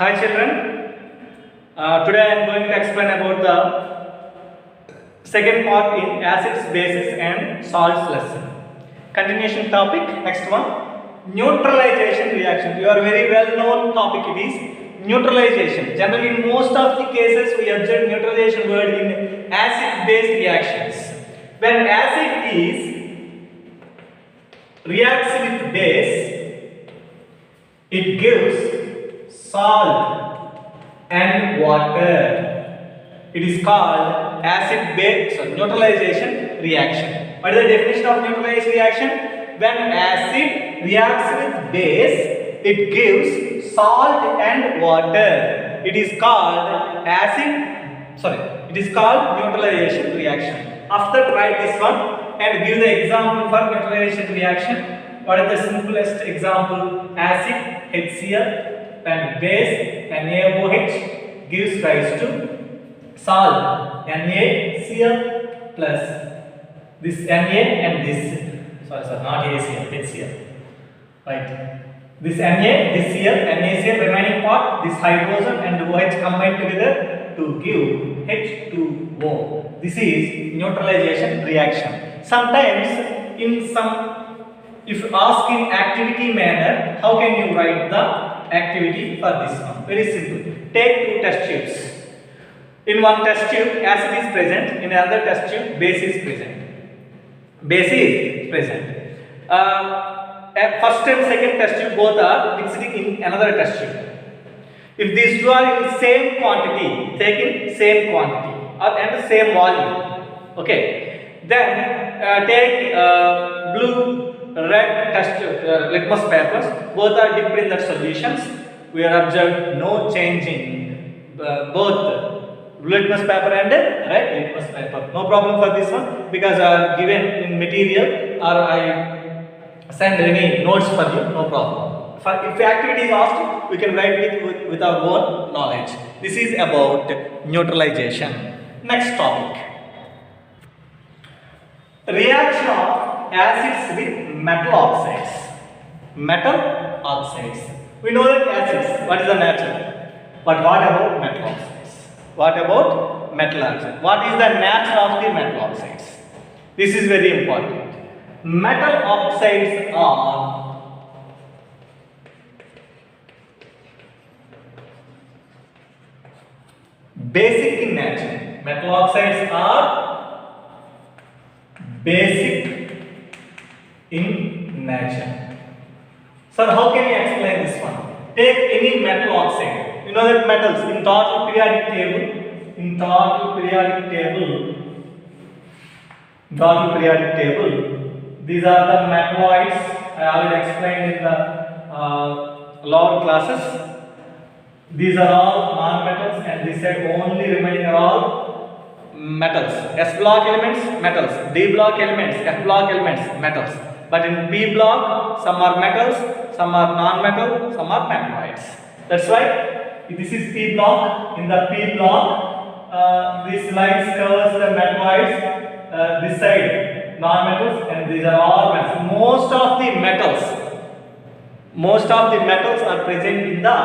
Hi children, today I am going to explain about the second part in acids, bases and salts lesson. Continuation topic, next one, neutralization reaction. You are very well known topic it is neutralization. Generally in most of the cases we observe neutralization word in acid base reactions. When acid reacts with base, it gives salt and water. It is called acid base neutralization reaction. What is the definition of neutralization reaction? When acid reacts with base, it gives salt and water. It is called neutralization reaction. After that, write this one and give the example for neutralization reaction. What is the simplest example? Acid HCl and base NaOH gives rise to salt NaCl plus this Na and this not ACl, HCl, right? This Na, this Cl, NaCl remaining part, this hydrogen and OH combined together to give H2O. This is neutralization reaction. Sometimes if asked in activity manner, how can you write the activity for this one? Very simple. Take two test tubes. In one test tube, acid is present. In another test tube, base is present. First and second test tube both are mixed in another test tube. If these two are in same quantity, taken same quantity and same volume, okay, then take blue, red test litmus papers. Both are dipped in the solutions. We are observed no change in both litmus paper and red litmus paper. No problem for this one because given in material or I send any notes for you. No problem. If activity is asked, we can write it with our own knowledge. This is about neutralization. Next topic. Reaction of acids with metal oxides. Metal oxides. We know that acids, what is the nature? But what about metal oxides? What about metal oxides? What is the nature of the metal oxides? This is very important. Metal oxides are basic in nature. Metal oxides are basic in nature. Sir, how can you explain this one? Take any metal oxide. You know that metals in total periodic table, these are the metalloids. I already explained in the lower classes. These are all non-metals, and this side only remaining are all metals. S block elements, metals. D block elements, F block elements, metals. But in P block, some are metals, some are non-metal, some are metalloids. That's why this is P block. In the P block, this line covers the metalloids. This side non-metals, and these are all metals. Most of the metals are present in the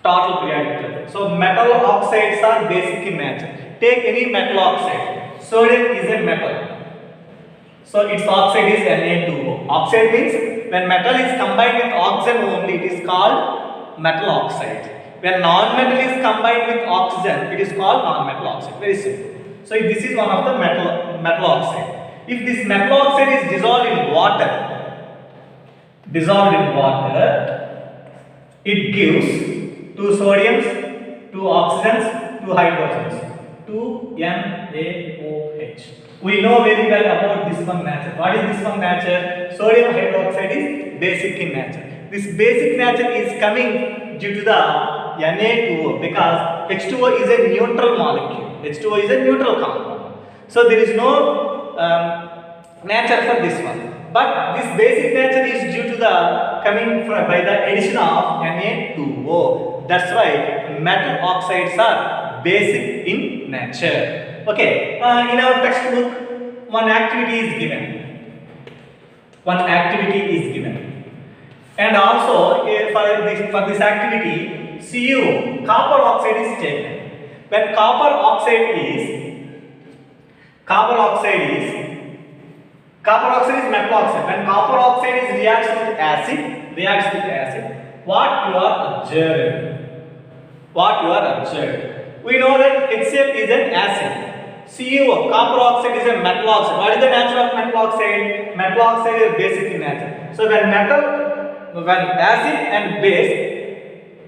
total periodic table. So metal oxides are basic in nature. Take any metal oxide. Sodium is a metal. So its oxide is Na2O. Oxide means when metal is combined with oxygen only, it is called metal oxide. When non-metal is combined with oxygen, it is called non-metal oxide. Very simple. So this is one of the metal oxide. If this metal oxide is dissolved in water, it gives two sodiums, two oxygens, two hydrogens, 2NaOH. We know very well about this one nature. What is this one nature? Sodium hydroxide is basic in nature. This basic nature is coming due to the Na2O because H2O is a neutral molecule. H2O is a neutral compound. So there is no nature for this one. But this basic nature is due to the coming by the addition of Na2O. That's why metal oxides are basic in nature. Okay, in our textbook, one activity is given. And also for this activity, CuO, copper oxide is taken. When copper oxide is metal oxide. When copper oxide is reacts with acid, what you are observed. We know that HCl is an acid. CuO, copper oxide, is a metal oxide. What is the nature of metal oxide? Metal oxide is basic in nature. So when acid and base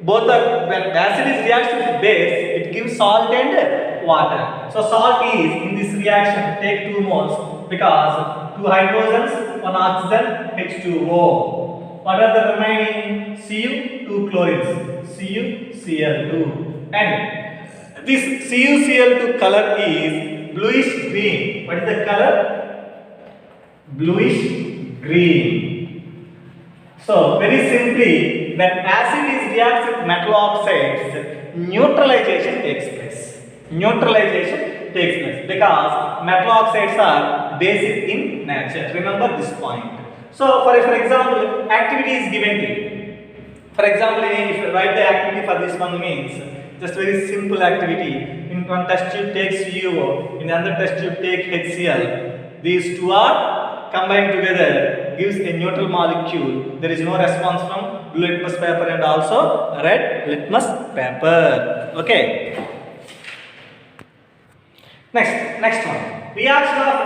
when acid is reacts with base, it gives salt and water. So salt is in this reaction take 2 moles because 2 hydrogens, 1 oxygen, H2O. What are the remaining? Cu, 2 chlorines, CuCl2. And this CuCl2 color is bluish green. What is the color? Bluish green. So very simply, when acid is reacts with metal oxides, neutralization takes place. Because metal oxides are basic in nature. Remember this point. So for example, activity is given to you. For example, if you write the activity for this one means just very simple activity. In one test tube take CuO, in another test tube take HCl. These two are combined together, gives a neutral molecule. There is no response from blue litmus paper and also red litmus paper. Okay. Next one. Reaction of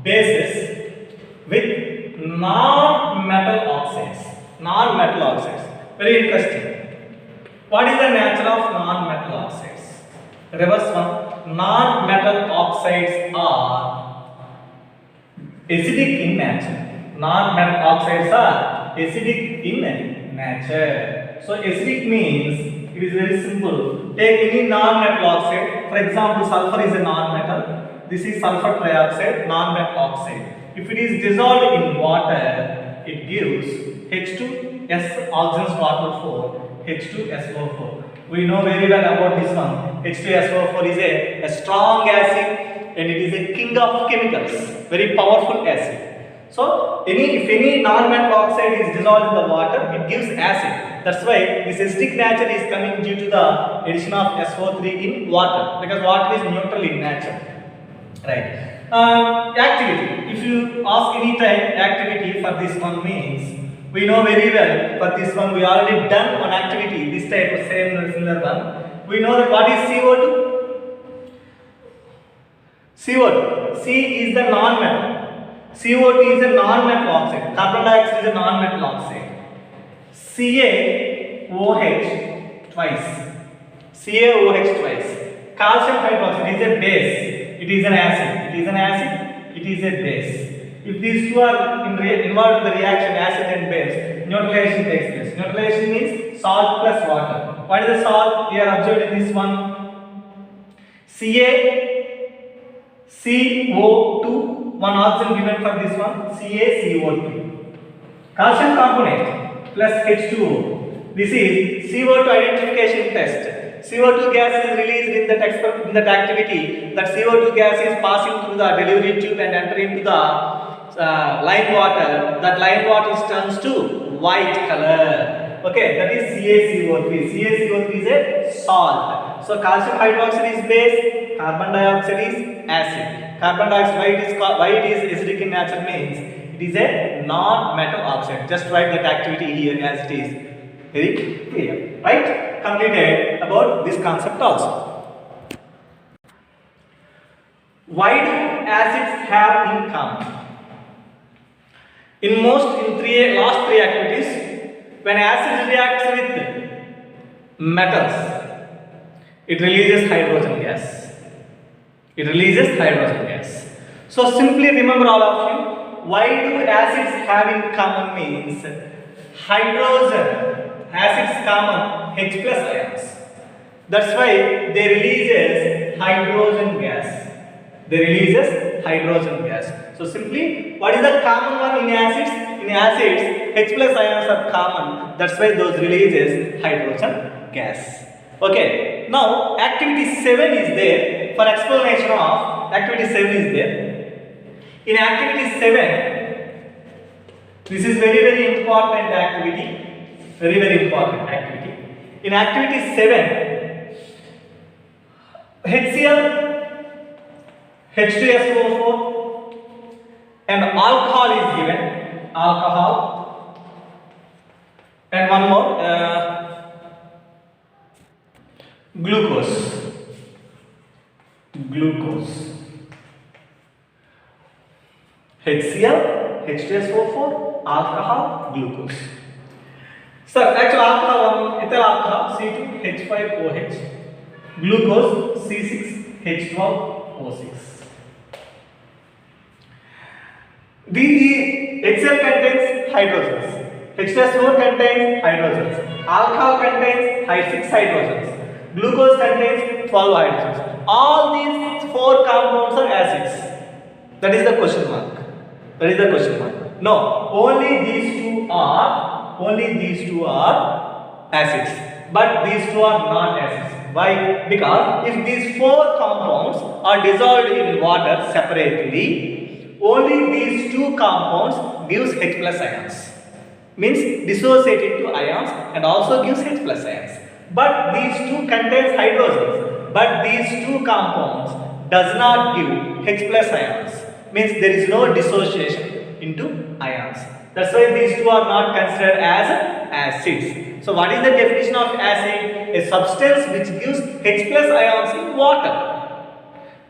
bases with non-metal oxides. Very interesting. What is the nature of non-metal oxides? Reverse one. Non-metal oxides are acidic in nature. So acidic means it is very simple. Take any non-metal oxide. For example, sulfur is a non-metal. This is sulfur trioxide, non-metal oxide. If it is dissolved in water, it gives H2S oxygen water 4, H2SO4. We know very well about this one. H2SO4 is a strong acid and it is a king of chemicals, very powerful acid. So if any non-metal oxide is dissolved in the water, it gives acid. That's why this acidic nature is coming due to the addition of SO3 in water, because water is neutral in nature. Right. Activity. If you ask any time activity for this one means, we know very well for this one we already done one activity, this type of similar one. We know that what is CO2? CO2. C is the non-metal. CO2 is a non-metal oxide. Carbon dioxide is a non-metal oxide. CaOH twice. Calcium hydroxide is a base. It is an acid. It is a base. If these two are involved in the reaction, acid and base, neutralization takes place. Neutralization means salt plus water. What is the salt? We are observed in this one. CaCO2, one oxygen given for this one, CaCO2. Calcium component plus H2O. This is CO2 identification test. CO2 gas is released in that activity. That CO2 gas is passing through the delivery tube and entering into the lime water. That lime water turns to white color. Okay, that is CaCO3. CaCO3 is a salt. So calcium hydroxide is base, carbon dioxide is acid. Carbon dioxide, why it is acidic in nature means it is a non-metal oxide. Just write that activity here as it is. Very clear, right? Completed about this concept also. Why do acids have in common? In last three activities, when acid reacts with metals, it releases hydrogen gas. So simply remember all of you, why do acids have in common means acids common H plus ions. That's why they releases hydrogen gas. So simply, what is the common one in acids? In acids, H plus ions are common. That's why those releases hydrogen gas. Okay. Now activity 7 is there. For explanation of activity 7 is there. In activity 7, This is very very important activity. Very very important activity. In activity 7, HCl, H2SO4 and alcohol is given. Alcohol and one more glucose. HCl, H2SO4, alcohol, glucose. Sir, actual alcohol, ethyl alcohol, C2H5OH, glucose, C6H12O6. The HCl contains hydrogens, H2SO4 contains hydrogens, alcohol contains 6 hydrogens, glucose contains 12 hydrogens. All these 4 compounds are acids. That is the question mark. No, only these two are acids, but these two are not acids. Why? Because if these 4 compounds are dissolved in water separately, only these 2 compounds gives H plus ions, means dissociate into ions and also gives H plus ions. But these 2 contains hydrogens, but these 2 compounds does not give H plus ions, means there is no dissociation into ions. That's why these 2 are not considered as acids. So what is the definition of acid? A substance which gives H plus ions in water.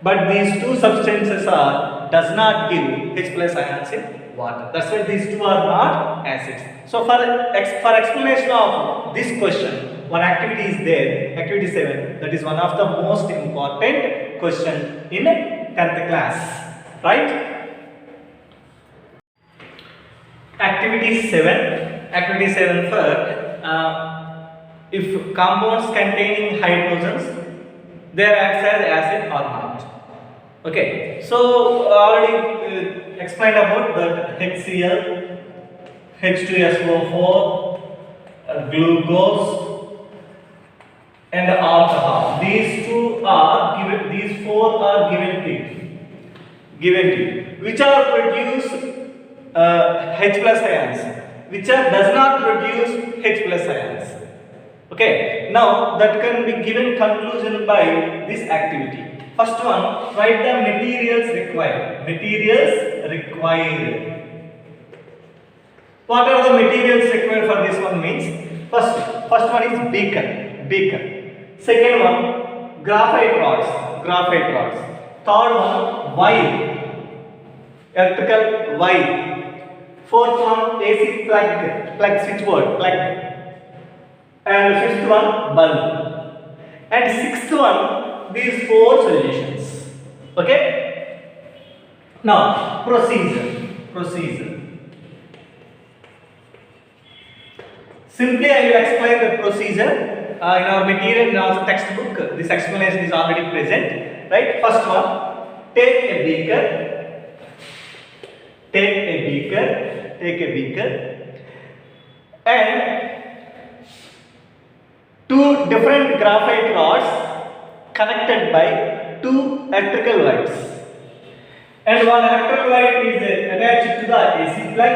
But these 2 substances does not give H plus ions in water. That's why these 2 are not acids. So for explanation of this question, one activity is there, activity 7. That is one of the most important question in 10th class, right? Activity 7 for if compounds containing hydrogens, they acts as acid or not. Okay, so already explained about that HCl, H2SO4, glucose and alcohol. These 4 are given to you, which are produce H plus ions, which does not produce H plus ions. Okay, now that can be given conclusion by this activity. First one, write the materials required. What are the materials required for this one means? First one is beaker. Second one, graphite rods. Third one, wire, electrical wire. Fourth one, AC plug switchboard, plug. And fifth one, bulb. And sixth one, these 4 solutions. Okay. Now procedure. Simply I will explain the procedure in our material and also textbook. This explanation is already present, right? First one, take a beaker and 2 different graphite rods connected by 2 electrical wires, and one electrical wire is attached to the AC plug,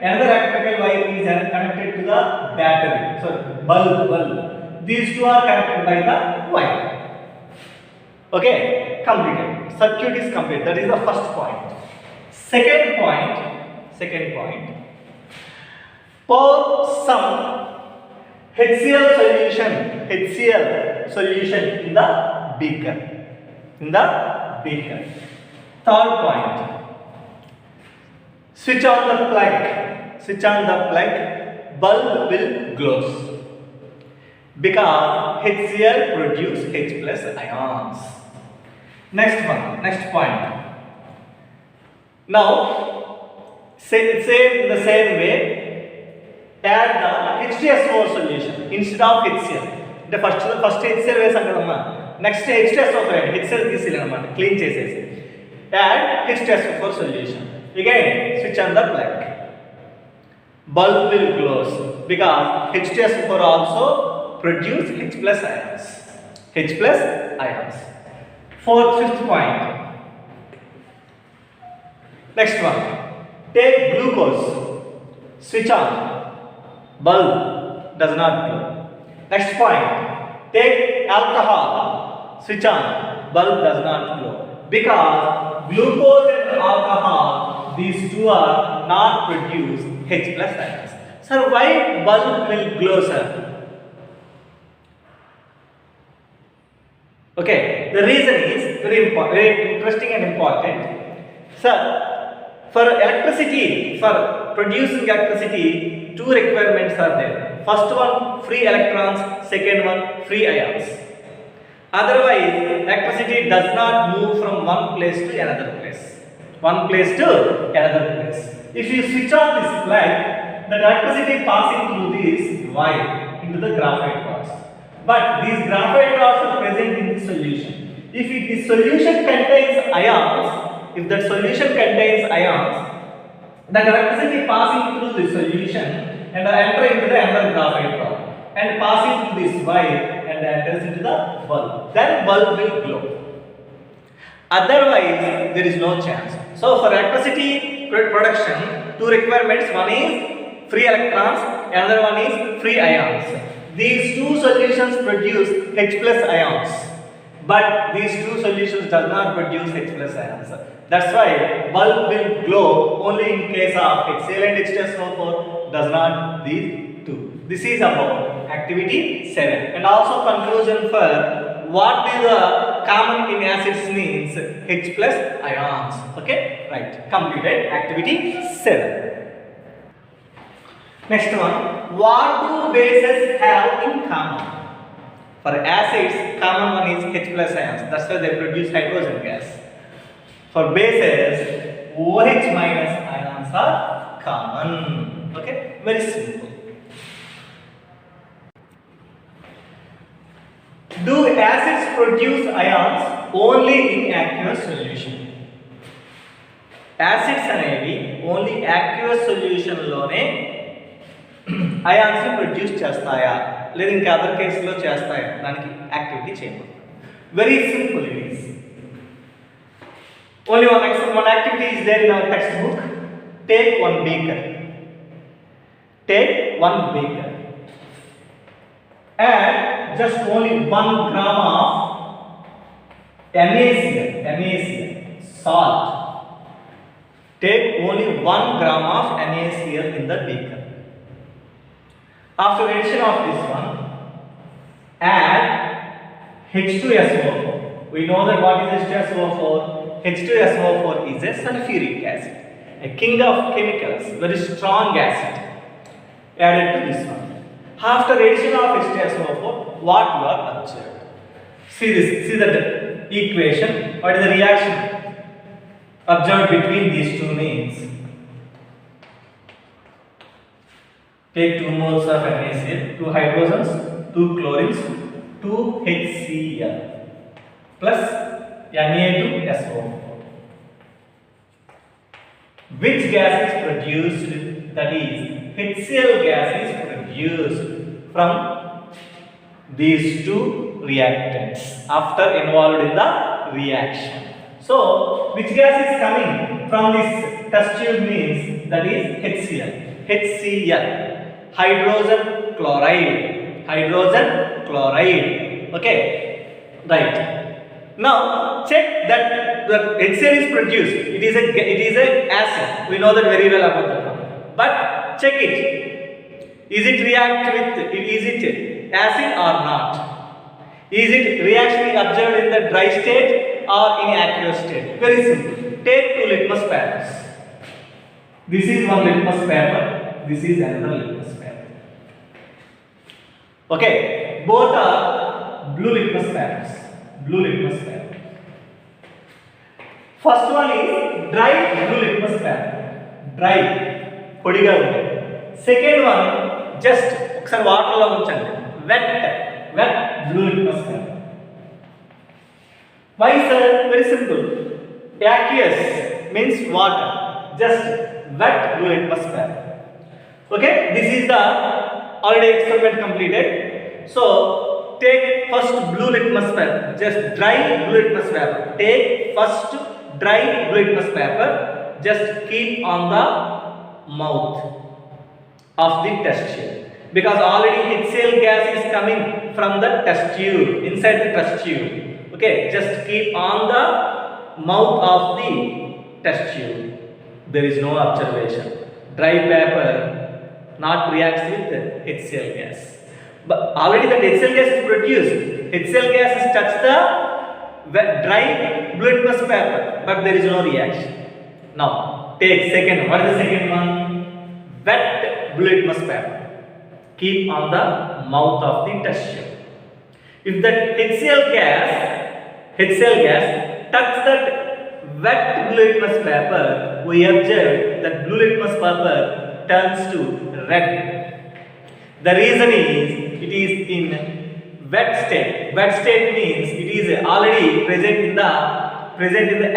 another electrical wire is connected to the battery, so bulb. These 2 are connected by the wire. Okay, completed. Circuit is complete. That is the first point. Second point, pour some HCl solution in the beaker. Third point, switch on the plug, bulb will glow because HCl produce H plus ions. Next point. Now same in the same way, add the H2SO4 solution instead of HCl. The first HCl వేసాం కదమ్మా, next H2SO4 HCl తీసేయాలన్నమాట, clean చేసేసి add H2SO4 solution. Again switch on the plug, bulb will glow because H2SO4 also produce H plus ions. Fifth point. Next one, take glucose switch on, bulb does not glow. Next point, take alcohol, switch on, bulb does not glow. Because glucose and alcohol, these two are not produce H plus ions. Sir, why bulb will glow, sir? Okay, the reason is very important, very interesting and important. Sir, for electricity, for producing electricity, two requirements are there. First one, free electrons. Second one, free ions. Otherwise, electricity does not move from one place to another place. One place to another place. If you switch on this light, the electricity passing through this wire into the graphite rods. But these graphite rods are present in the solution. If the solution contains ions, if that solution contains ions, the electricity passing through the solution and enter into the another graphite rod and passing through this wire and enters into the bulb. Then bulb will glow. Otherwise, there is no chance. So for electricity production, two requirements. One is free electrons, another one is free ions. These two solutions produce H plus ions, but these two solutions does not produce H plus ions. That's why bulb will glow only in case of HCl and H2SO4, does not these two. This is about activity 7. And also conclusion for what is the common in acids means H plus ions. Okay, right. Completed activity 7. Next one, what do bases have in common? For acids, common one is H plus ions. That's why they produce hydrogen gas. For bases, OH minus ions are common. Okay, very simple. Do acids produce ions only in aqueous solution? Acids అనేవి only aqueous solution లోనే ions produce చేస్తాయా లేదా ఇంకా other కేసులో చేస్తాయా? దానికి activity చేయబోతున్నాం. Very simple it is. Only one activity is there in our textbook. Take one beaker. Take one beaker. And just only 1 gram of NaCl, salt. Take only 1 gram of NaCl in the beaker. After addition of this one, add H2SO4. We know that what is H2SO4? H2SO4 is a sulfuric acid, a king of chemicals, very strong acid. Added to this one. After addition of H2SO4, what you are observed? See this, see that equation. What is the reaction observed between these two means? Take 2 moles of NaCl, 2 hydrogens, 2 chlorines, 2 HCl plus Na2SO4. Which gas is produced? That is, HCl gas is produced from these two reactants after involved in the reaction. So, which gas is coming from this test tube means that is HCl. HCl, hydrogen chloride. Hydrogen chloride. Okay, right. Now check that the HCl is produced. It is a acid. We know that very well about that. But check it. Is it react with? Is it acid or not? Is it reaction observed in the dry state or in aqueous state? Very simple. Take 2 litmus papers. This is one litmus paper. This is another litmus paper. Okay, both are blue litmus papers. Blue litmus paper. First one is dry blue litmus paper. Dry, పొడిగా ఉంది. Second one just ఒకసారి water లో ఉంచండి. Wet blue litmus paper. Why sir? Very simple. Aqueous means water. Just wet blue litmus paper. Okay, this is the already experiment completed. So take first blue litmus paper, just dry blue litmus paper. Take first dry blue litmus paper, just keep on the mouth. of the test tube, because already HCl gas is coming from the test tube, inside the test tube. Okay, just keep on the mouth of the test tube. There is no observation. Dry paper not reacts with HCl gas. But already that HCl gas is produced. HCl gas has touched the dry blue litmus paper, but there is no reaction. Now take second. What is the second one? Wet blue litmus paper. Keep on the mouth of the test tube. If that HCl gas touch that wet blue litmus paper, we observe that blue litmus paper turns to red. The reason is it is in wet state. Wet state means it is already present in the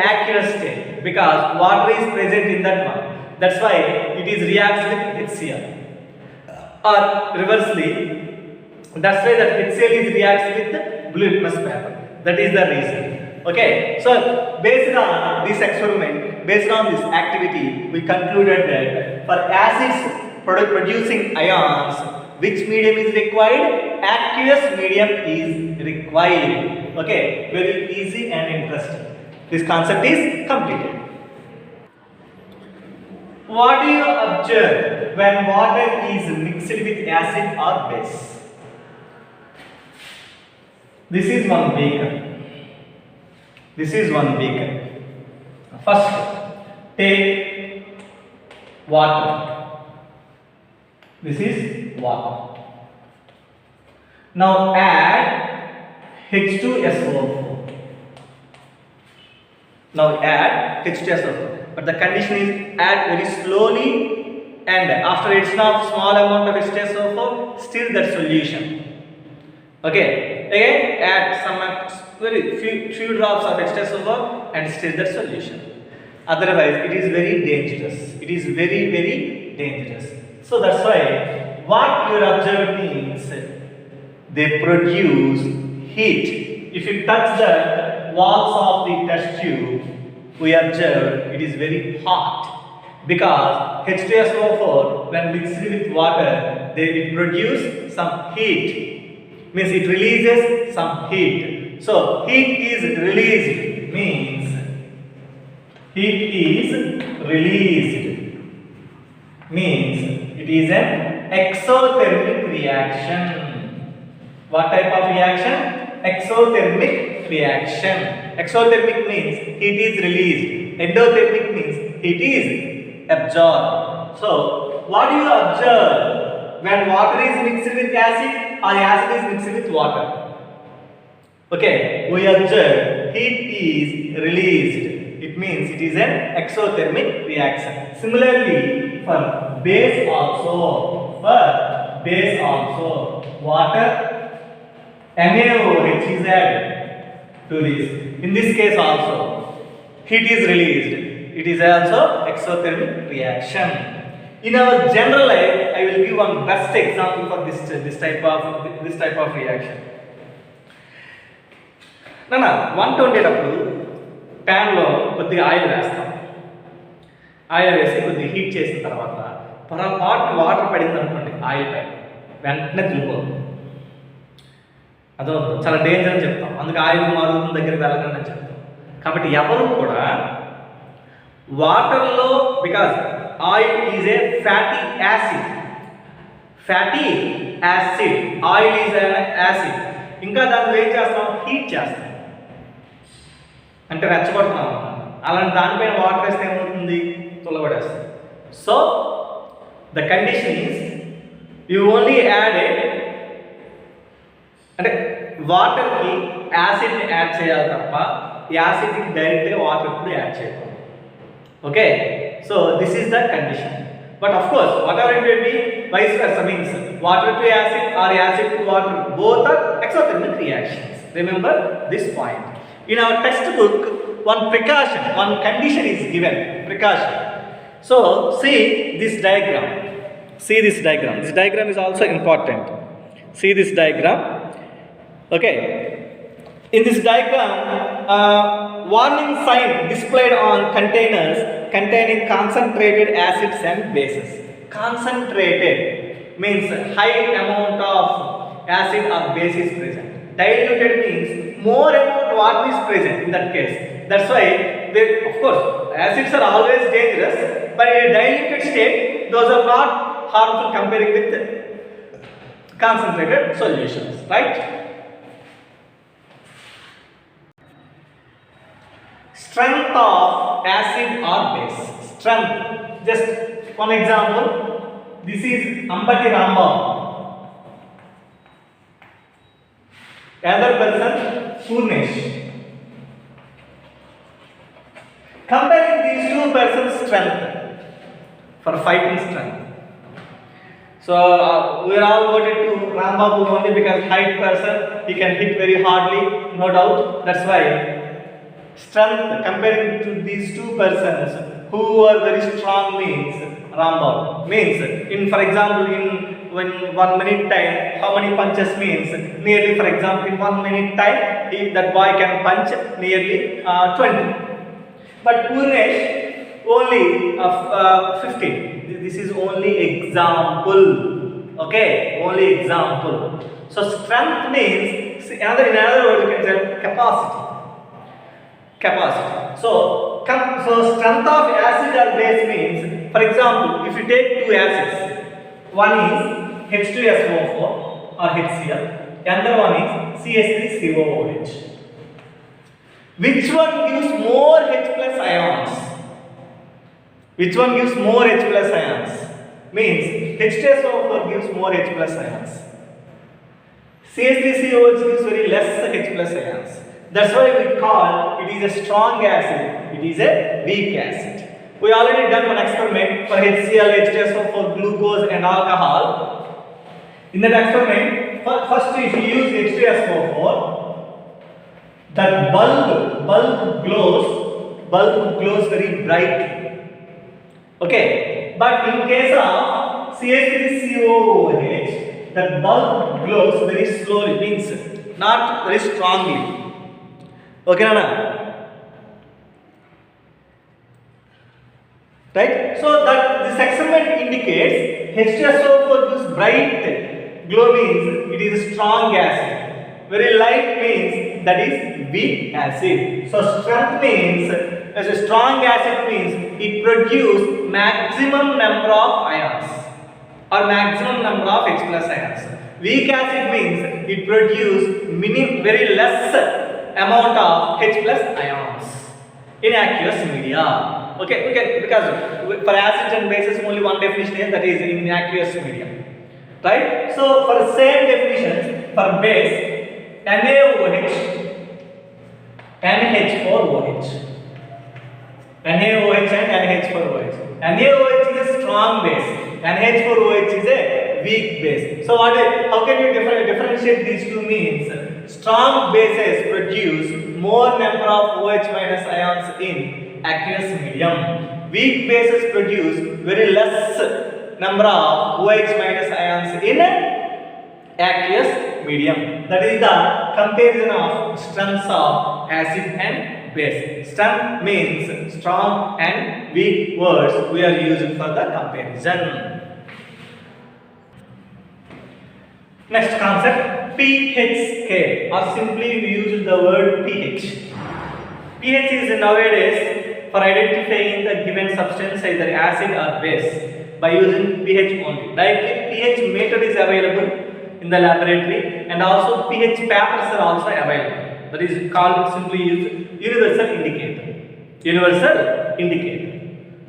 aqueous state, because water is present in that one. That's why it is reacts with HCl. Or reversely, that's why that HCl is reacts with blue litmus paper. That is the reason. Okay, so based on this experiment, based on this activity, we concluded that for acids producing ions, which medium is required? Aqueous medium is required. Okay, very easy and interesting. This concept is completed. What do you observe when water is mixed with acid or base? This is one beaker. This is one beaker. First, take water. This is water. Now add H2SO4. Now add H2SO4. But the condition is add very slowly, and after addition of small amount of H2SO4, stir that solution. Okay. Again add some very few drops of H2SO4 and stir that solution. Otherwise, it is very dangerous. It is very, very dangerous. So that's why what you observe means they produce heat. If you touch the walls of the test tube, we observe it is very hot, because H2SO4 when mixed with water, it produces some heat. Means it releases some heat. So heat is released means it is an exothermic reaction. What type of reaction? Exothermic reaction. Exothermic means heat is released. Endothermic means heat is absorbed. So what do you observe when water is mixed with acid or acid is mixed with water? Okay, we observe heat is released. It means it is an exothermic reaction. Similarly, for base also, water NaOH is added to this. In this case also, heat is released. It is also exothermic reaction. In our general life, I will give one best example for this type of reaction. వంట వండేటప్పుడు ప్యాన్లో కొద్దిగా oil వేస్తాం. Oil వేసి కొద్దిగా heat చేసిన తర్వాత పొరపాటు వాటర్ పడింది అనుకోండి ఆయిల్ పైన, వెంటనే దిగిపోతుంది. అదో చాలా డేంజర్ అని చెప్తాం. అందుకే ఆయిల్ మారుతున్న దగ్గరికి వెళ్ళకండి అని చెప్తాం. కాబట్టి ఎవరు కూడా వాటర్లో, because oil is a fatty acid, oil is acid. ఇంకా దాన్ని ఏం చేస్తాం? హీట్ చేస్తాం, అంటే రెచ్చగొడుతున్నాం. అలాంటి దానిపైన వాటర్ వేస్తే ఏమవుతుంది? తులబడేస్తుంది. So the condition is you only add అంటే వాటర్కి యాసిడ్ని యాడ్ చేయాలి తప్ప యాసిడ్కి డైరెక్ట్గా వాటర్ ఎప్పుడు యాడ్ చేయకూడదు. Okay, so this is the condition. But of course, whatever it may be, vice versa means water to acid or acid to water, both are exothermic reactions. Remember this point. In our textbook, one precaution, one condition is given. Precaution. So see this diagram. This diagram is also important. See this diagram. Okay. In this diagram, warning sign displayed on containers containing concentrated acids and bases. Concentrated means high amount of acid or base is present. Diluted means more amount water is present in that case. That's why they, of course, acids are always dangerous, but in a diluted state, those are not harmful comparing with concentrated solutions, right? Strength of acid or base. Strength. Just one example. This is Ambati Rambam. Another person, Purnesh. Comparing these two persons' strength for fighting strength. So we are all voted to Rambabu only because height person, he can hit very hardly, no doubt. That's why strength comparing to these two persons who are very strong means Rambam means in, for example, in when 1 minute time how many punches means nearly, for example, in 1 minute time that boy can punch nearly 20. But Purnesh only 15. This is only example. Okay, only example. So strength means in another word you can say capacity. Capacity. So strength of acid or base means, for example, if you take two acids, one is H2SO4 or HCl, another one is CH3COOH. Which one gives more H plus ions? Which one gives more H plus ions? Means H2SO4 gives more H plus ions. CH3COOH gives very less H plus ions. That's why we call it is a strong acid, it is a weak acid. We already done one experiment for HCl, H2SO4, glucose and alcohol. In that experiment, first if you use H2SO4, that bulb glows very brightly. Okay, but in case of CH3COOH, that bulb glows very slowly, means not very strongly. Okay, Nana? Right? So that this experiment indicates H2SO4 gives bright glow means it is a strong acid. Very light means that is weak acid. So strength means, as a strong acid means it produces maximum number of ions or maximum number of H plus ions. Weak acid means it produces very less amount of H plus ions in aqueous media. Okay, because for acids and bases only one definition is, that is in aqueous media. Right? So for the same definition for base, NaOH, NH4OH. NaOH and NH4OH. NaOH is a strong base. NH4OH is a weak base. So how can you differentiate these two means? Strong bases produce more number of OH minus ions in aqueous medium. Weak bases produce very less number of OH minus ions in aqueous medium. That is the comparison of strengths of acid and base. Strength means strong and weak words we are using for the comparison. Next concept, pH scale, or simply we use the word pH. pH is nowadays for identifying the given substance either acid or base by using pH only. Directly pH meter is available in the laboratory and also pH papers are also available. That is called simply used universal indicator. Universal indicator.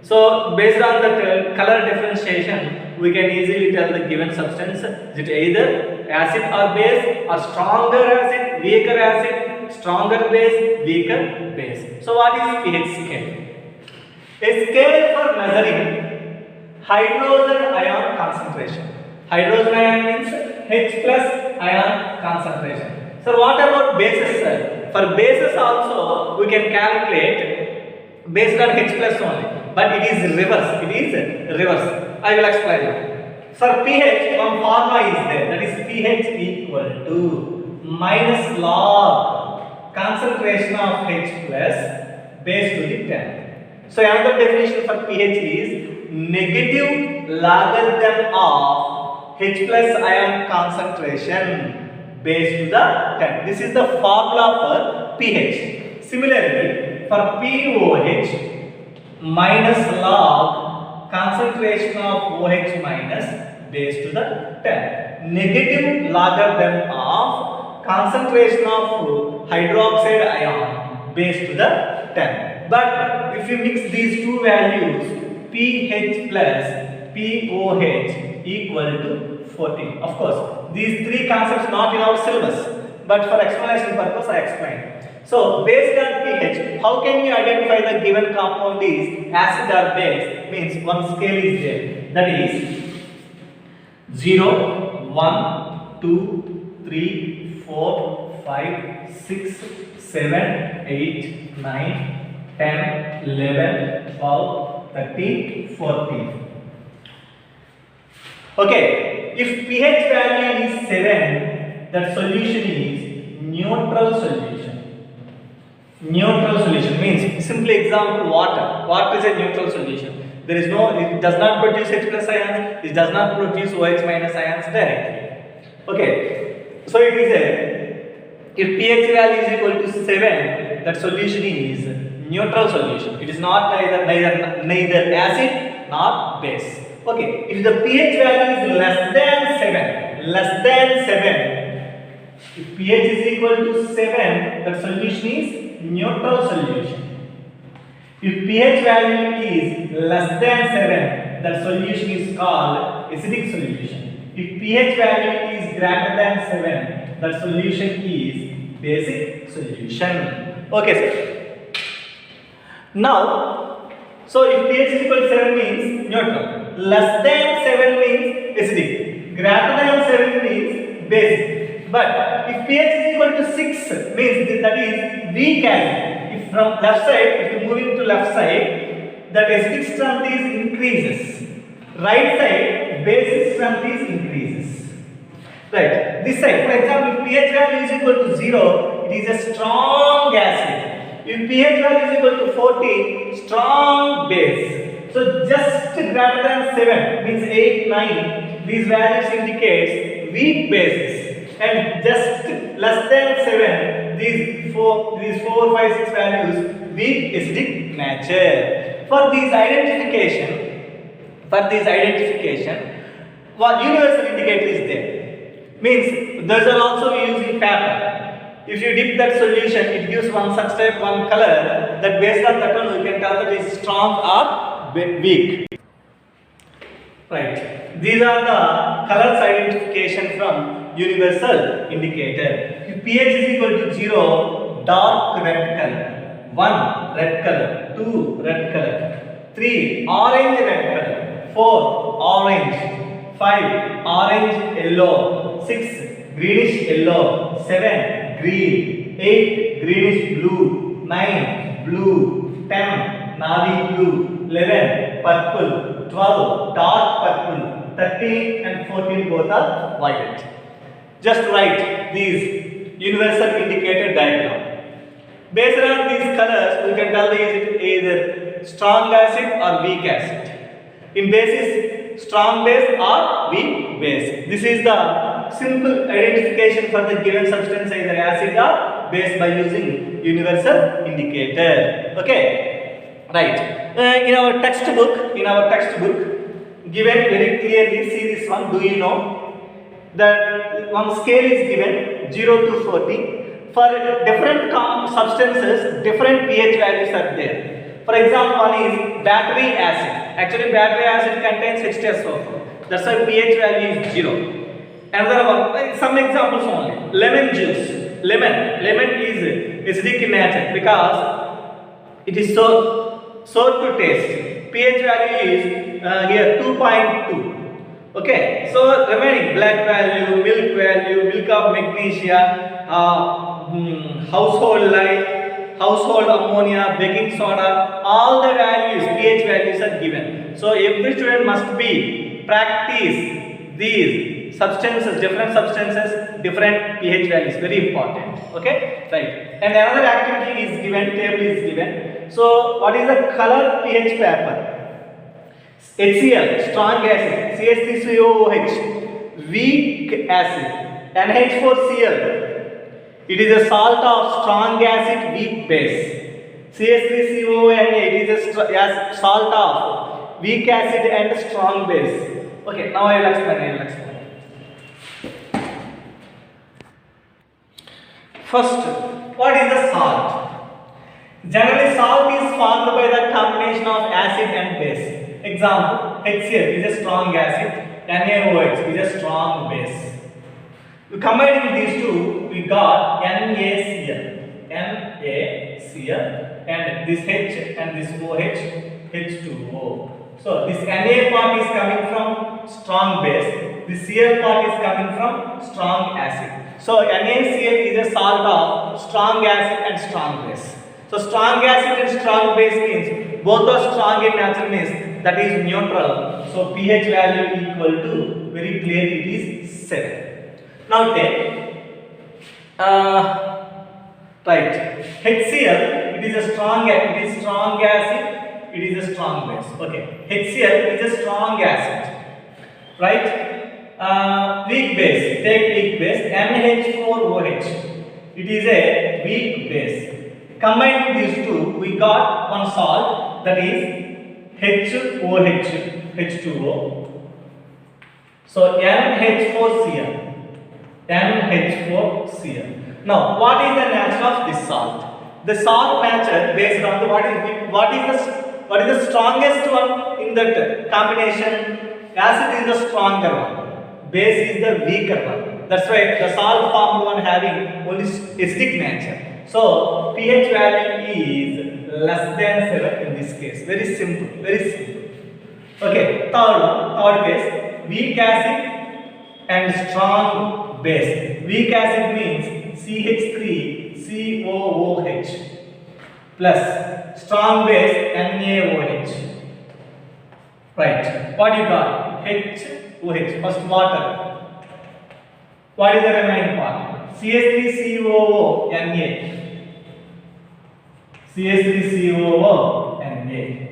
So based on the color differentiation, we can easily tell the given substance is it either acid or base, or stronger acid, weaker acid, stronger base, weaker base. So what is pH scale? A scale for measuring hydrogen ion concentration. Hydrogen ion means H plus ion concentration. So what about bases, sir? For bases also we can calculate based on H plus only, but it is reverse. It is reverse. I will explain you. For pH, one formula is there, that is pH equal to minus log concentration of H plus base to the 10th. So another definition for pH is negative logarithm of H plus ion concentration base to the 10. This is the formula for pH. Similarly, for pOH minus log concentration of OH minus base to the 10. Negative logarithm of concentration of hydroxide ion base to the 10. But if you mix these two values, pH plus pOH equal to 14. Of course, these three concepts not in our syllabus, but for explanation purpose I explained. So based on pH, how can you identify the given compound is acid or base? Means one scale is there, that is 0, 1, 2, 3, 4, 5, 6, 7, 8, 9, 10, 11, 12, 13, 14. Okay, if pH value is 7, that solution is neutral solution. Neutral solution means, simply example, water. Water is a neutral solution. There is no, it does not produce H plus ions, it does not produce OH minus ions directly. Okay, so it is a, if pH value is equal to 7, that solution is neutral solution. It is not neither acid nor base. Okay, if the pH value is less than 7, if pH is equal to 7, the solution is neutral solution. If pH value is less than 7, the solution is called acidic solution. If pH value is greater than 7, the solution is basic solution. Okay, sir. Now, so if pH is equal to 7 means neutral. Less than 7 means acidic. Greater than 7 means basic. But if pH is equal to 6 means that is weak acid. If from left side, if you move into left side, that acidic strength is increases. Right side, basic strength is increases. Right. This side, for example, if pH value is equal to 0, it is a strong acid. If pH value is equal to 40, strong base. So just greater than 7 means 8, 9. These values indicates weak bases, and just less than 7, these 4, 5, 6 values weak acidic nature. For these identification, what universal indicator is there. Means those are also used in paper. If you dip that solution, it gives one such type, one color. That based on that one, we can tell that it is strong or weak. Right. These are the colors identification from universal indicator. If pH is equal to 0, dark red color, 1 red color, 2 red color, 3 orange red color, 4 orange, 5 orange yellow, 6 greenish yellow, 7 green, 8 greenish blue, 9 blue, 10 navy blue, 11 purple, 12 dark purple, 13 and 14 both are violet. Just write these universal indicator diagram. Based on these colors, we can tell is it either strong acid or weak acid. In basis, strong base or weak base. This is the simple identification for the given substance, either acid or base, by using universal indicator. Okay, right. In our textbook, given very clearly, see this one. Do you know that one scale is given 0 to 40? For different substances, different pH values are there. For example, one is battery acid. Actually, battery acid contains H2SO4. That's why pH value is 0. Another one, some examples only. Lemon juice. Lemon is acidic in nature because it is so to taste. pH value is here 2.2. Okay, so remaining black value, milk of magnesia, household lye, household ammonia, baking soda, all the values, pH values are given. So every student must be practice these substances, different substances, different pH values, very important. Okay, right. And another activity is given, table is given. So what is the color pH paper? HCl, strong acid. CH3COOH, weak acid. NH4Cl, it is a salt of strong acid, weak base. CH3COONA, it is a salt of weak acid and strong base. Okay, now I will explain. First, what is the salt? Generally, salt is formed by the combination of acid and base. Example, HCl is a strong acid, NaOH is a strong base. Combining these two, we got NaCl, and this H and this OH, H2O. So this Na part is coming from strong base, the Cl part is coming from strong acid. So NaCl is a salt of strong acid and strong base. So strong acid and strong base means both are strong in nature, means that is neutral. So pH value equal to, very clear, it is 7. Now take right, HCl, it is a strong acid, it is a strong base. Okay, HCl is a strong acid, right? Weak base, take weak base, NH4OH, it is a weak base. Combining these two, we got one salt, that is HOH, H2O. So NH4Cl. Now, what is the nature of this salt? The salt nature based on the what is the strongest one in that combination? Acid is the stronger one, base is the weaker one. That's why the salt formed one having only acidic nature. So pH value is less than 7 in this case. Very simple, very simple. Okay, third case, weak acid and strong base. Weak acid means CH3COOH plus strong base NaOH. Right. What you got? HOH. First water. What is the remaining part? CH3COONA. CH3COONA.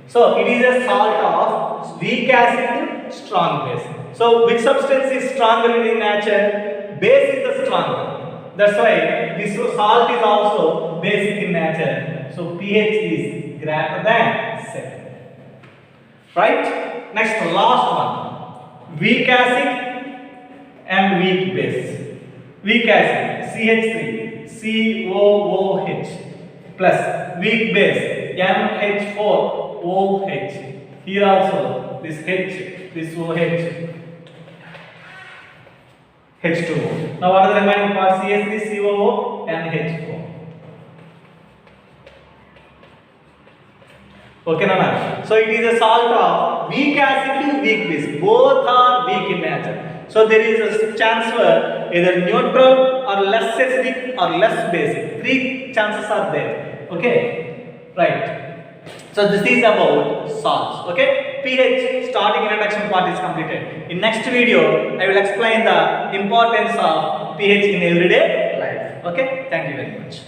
So it is a salt of weak acid, strong base. So which substance is stronger in nature? Base is the stronger. That's why this salt is also basic in nature. So pH is greater than 7. Right? Next, last one. Weak acid and weak base. Weak acid CH3COOH plus weak base NH4OH. Here also this H, this OH, H2O. Now what are the remaining parts? CH3COO and H4. Okay, Nana. So it is a salt of weak acid to weak base. Both are weak in nature. So there is a chance for either neutral or less acidic or less basic. 3 chances are there. Okay, right. So this is about salts. Okay, pH starting introduction part is completed. In next video, I will explain the importance of pH in everyday life. Okay, thank you very much.